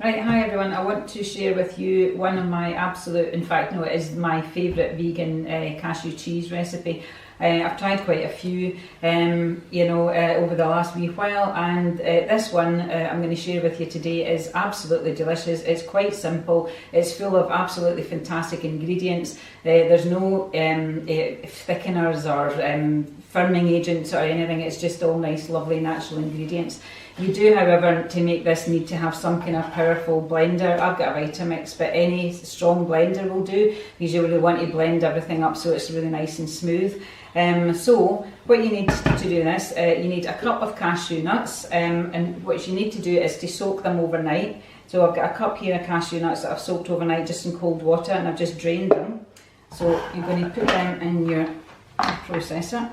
Right, hi everyone. I want to share with you one of my absolute, in fact no, it is my favourite vegan cashew cheese recipe. I've tried quite a few, over the last wee while, and this one I'm going to share with you today is absolutely delicious. It's quite simple. It's full of absolutely fantastic ingredients. There's no thickeners or firming agents or anything. It's just all nice, lovely, natural ingredients. You do, however, to make this need to have some kind of powerful blender. I've got a Vitamix, but any strong blender will do, because you really want to blend everything up so it's really nice and smooth. So what you need to do this, you need a cup of cashew nuts, and what you need to do is to soak them overnight. So I've got a cup here of cashew nuts that I've soaked overnight just in cold water, and I've just drained them. So you're going to put them in your processor.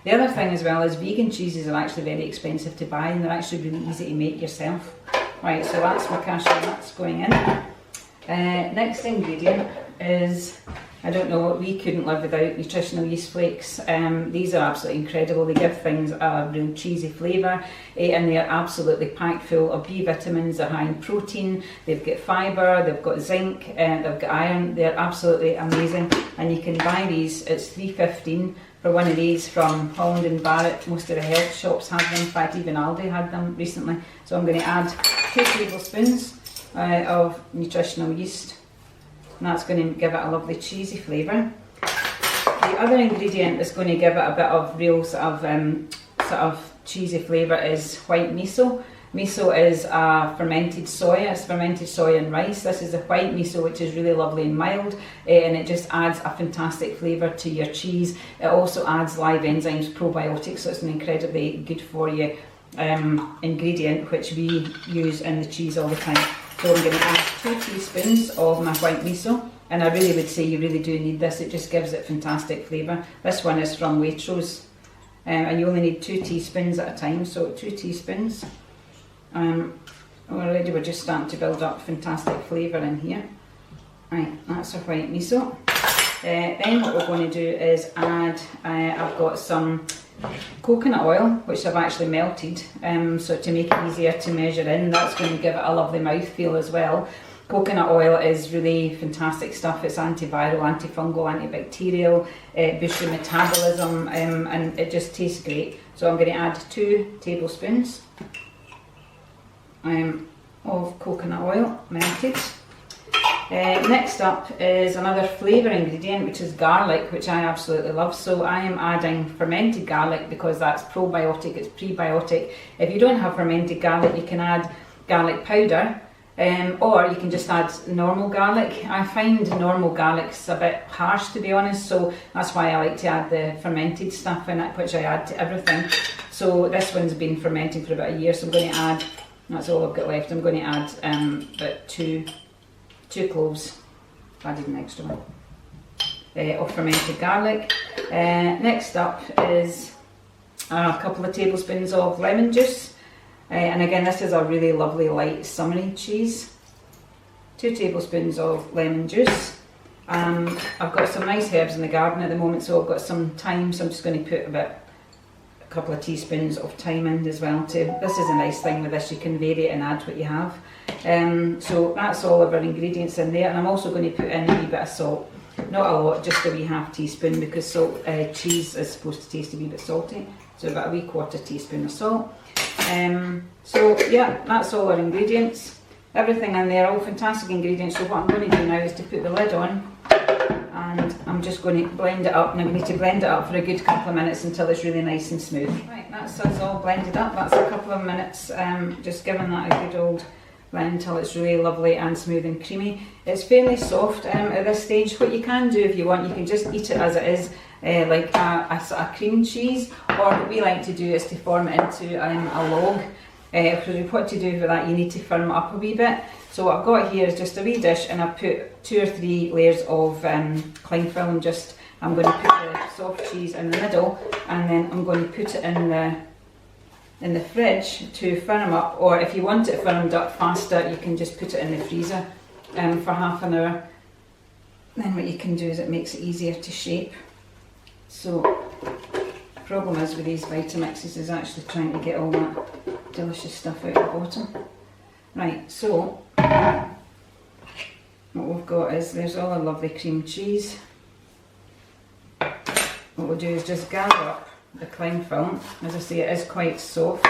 The other thing as well is vegan cheeses are actually very expensive to buy, and they're actually really easy to make yourself. Right, so that's my cashew nuts going in. Next ingredient is, I don't know, we couldn't live without nutritional yeast flakes. These are absolutely incredible. They give things a real cheesy flavour, and they are absolutely packed full of B vitamins. They're high in protein, they've got fibre, they've got zinc, they've got iron. They're absolutely amazing, and you can buy these. It's $3.15 for one of these from Holland and Barrett. Most of the health shops have them. In fact, even Aldi had them recently. So I'm going to add 2 tablespoons of nutritional yeast. And that's going to give it a lovely cheesy flavour. The other ingredient that's going to give it a bit of real sort of cheesy flavour is white miso. Miso is fermented soya. It's fermented soya and rice. This is a white miso, which is really lovely and mild, and it just adds a fantastic flavour to your cheese. It also adds live enzymes, probiotics, so it's an incredibly good for you ingredient, which we use in the cheese all the time. So I'm going to add 2 teaspoons of my white miso, and I really would say you really do need this. It just gives it fantastic flavour. This one is from Waitrose, and you only need 2 teaspoons at a time, so 2 teaspoons. Already we're just starting to build up fantastic flavour in here. Right, that's our white miso. Then what we're going to do is add, I've got some coconut oil, which I've actually melted, so to make it easier to measure in. That's going to give it a lovely mouthfeel as well. Coconut oil is really fantastic stuff. It's antiviral, antifungal, antibacterial, boosts your metabolism, and it just tastes great. So I'm going to add 2 tablespoons of coconut oil, melted. Next up is another flavour ingredient, which is garlic, which I absolutely love. So I am adding fermented garlic because that's probiotic, it's prebiotic. If you don't have fermented garlic, you can add garlic powder, or you can just add normal garlic. I find normal garlic's a bit harsh, to be honest, so that's why I like to add the fermented stuff in it, which I add to everything. So this one's been fermenting for about a year, so I'm going to add, that's all I've got left, I'm going to add about 2 cloves. I've added an extra one of fermented garlic. Next up is a couple of tablespoons of lemon juice, and again this is a really lovely light summery cheese. 2 tablespoons of lemon juice. I've got some nice herbs in the garden at the moment, so I've got some thyme, so I'm just going to put about a couple of teaspoons of thyme in as well too. This is a nice thing with this, you can vary it and add what you have. So that's all of our ingredients in there, and I'm also going to put in a wee bit of salt. Not a lot, just a wee half teaspoon, because cheese is supposed to taste a wee bit salty. So about a wee 1/4 teaspoon of salt. So yeah, that's all our ingredients. Everything in there, all fantastic ingredients. So what I'm going to do now is to put the lid on, and I'm just going to blend it up, and I'm going to blend it up for a good couple of minutes until it's really nice and smooth. Right, that's us all blended up. That's a couple of minutes, just giving that a good old blend until it's really lovely and smooth and creamy. It's fairly soft at this stage. What you can do if you want, you can just eat it as it is, like a sort of cream cheese, or what we like to do is to form it into a log. What to do for that, you need to firm it up a wee bit. So what I've got here is just a wee dish, and I've put 2 or 3 layers of cling film. I'm going to put the soft cheese in the middle, and then I'm going to put it in the fridge to firm up, or if you want it firmed up faster, you can just put it in the freezer for half an hour. Then what you can do is it makes it easier to shape. So the problem is with these Vitamixes is actually trying to get all that delicious stuff out the bottom. Right, so what we've got is, there's all our lovely cream cheese. What we'll do is just gather up the cling film. As I say, it is quite soft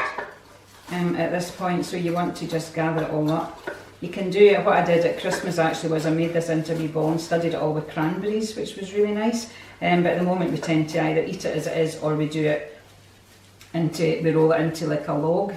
at this point, so you want to just gather it all up. You can do it, what I did at Christmas actually was I made this into a wee ball and studied it all with cranberries, which was really nice. But at the moment we tend to either eat it as it is, or we do it into, we roll it into like a log.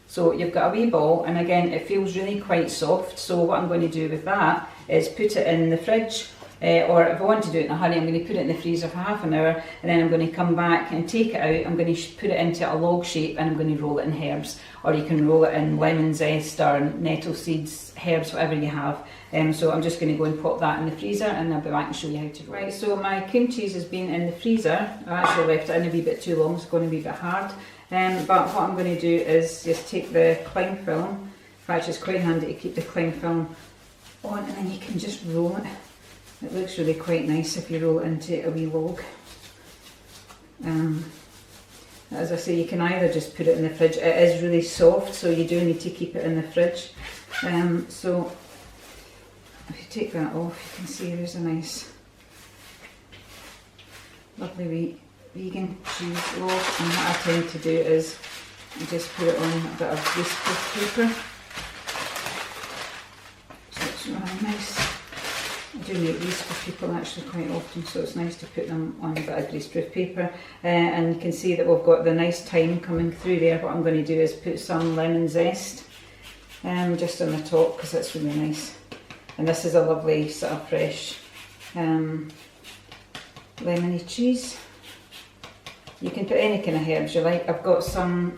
So you've got a wee ball, and again it feels really quite soft, so what I'm going to do with that is put it in the fridge, or if I want to do it in a hurry, I'm going to put it in the freezer for half an hour, and then I'm going to come back and take it out. I'm going to put it into a log shape, and I'm going to roll it in herbs, or you can roll it in lemon zest or nettle seeds, herbs, whatever you have. So I'm just going to go and pop that in the freezer, and I'll be back and show you how to roll. Right, so my cream cheese has been in the freezer. I actually left it in a wee bit too long, it's going to be a bit hard. But what I'm going to do is just take the cling film. In fact, it's quite handy to keep the cling film on, and then you can just roll it. It looks really quite nice if you roll it into a wee log. As I say, you can either just put it in the fridge. It is really soft, so you do need to keep it in the fridge. So if you take that off, you can see there's a nice, lovely wee vegan cheese log. And what I tend to do is I just put it on a bit of greaseproof paper. So it's really nice. I do make these for people actually quite often, so it's nice to put them on a bit of greaseproof paper. And you can see that we've got the nice thyme coming through there. What I'm going to do is put some lemon zest just on the top, because that's really nice. And this is a lovely sort of fresh lemony cheese. You can put any kind of herbs you like. I've got some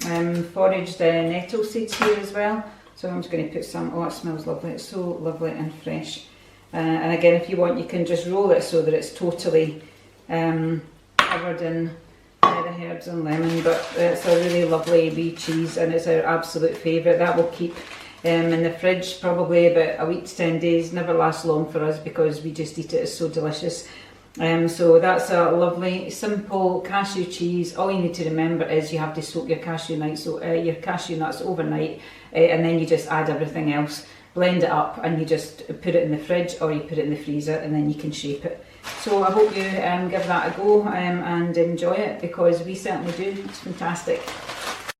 foraged nettle seeds here as well, so I'm just going to put some. Oh, it smells lovely, it's so lovely and fresh. And again, if you want, you can just roll it so that it's totally covered in the herbs and lemon, but it's a really lovely wee cheese, and it's our absolute favourite. That will keep in the fridge probably about a week to 10 days, never lasts long for us because we just eat it, it's so delicious. So that's a lovely, simple cashew cheese. All you need to remember is you have to soak your cashew nuts overnight, and then you just add everything else, blend it up, and you just put it in the fridge or you put it in the freezer, and then you can shape it. So I hope you give that a go and enjoy it, because we certainly do. It's fantastic.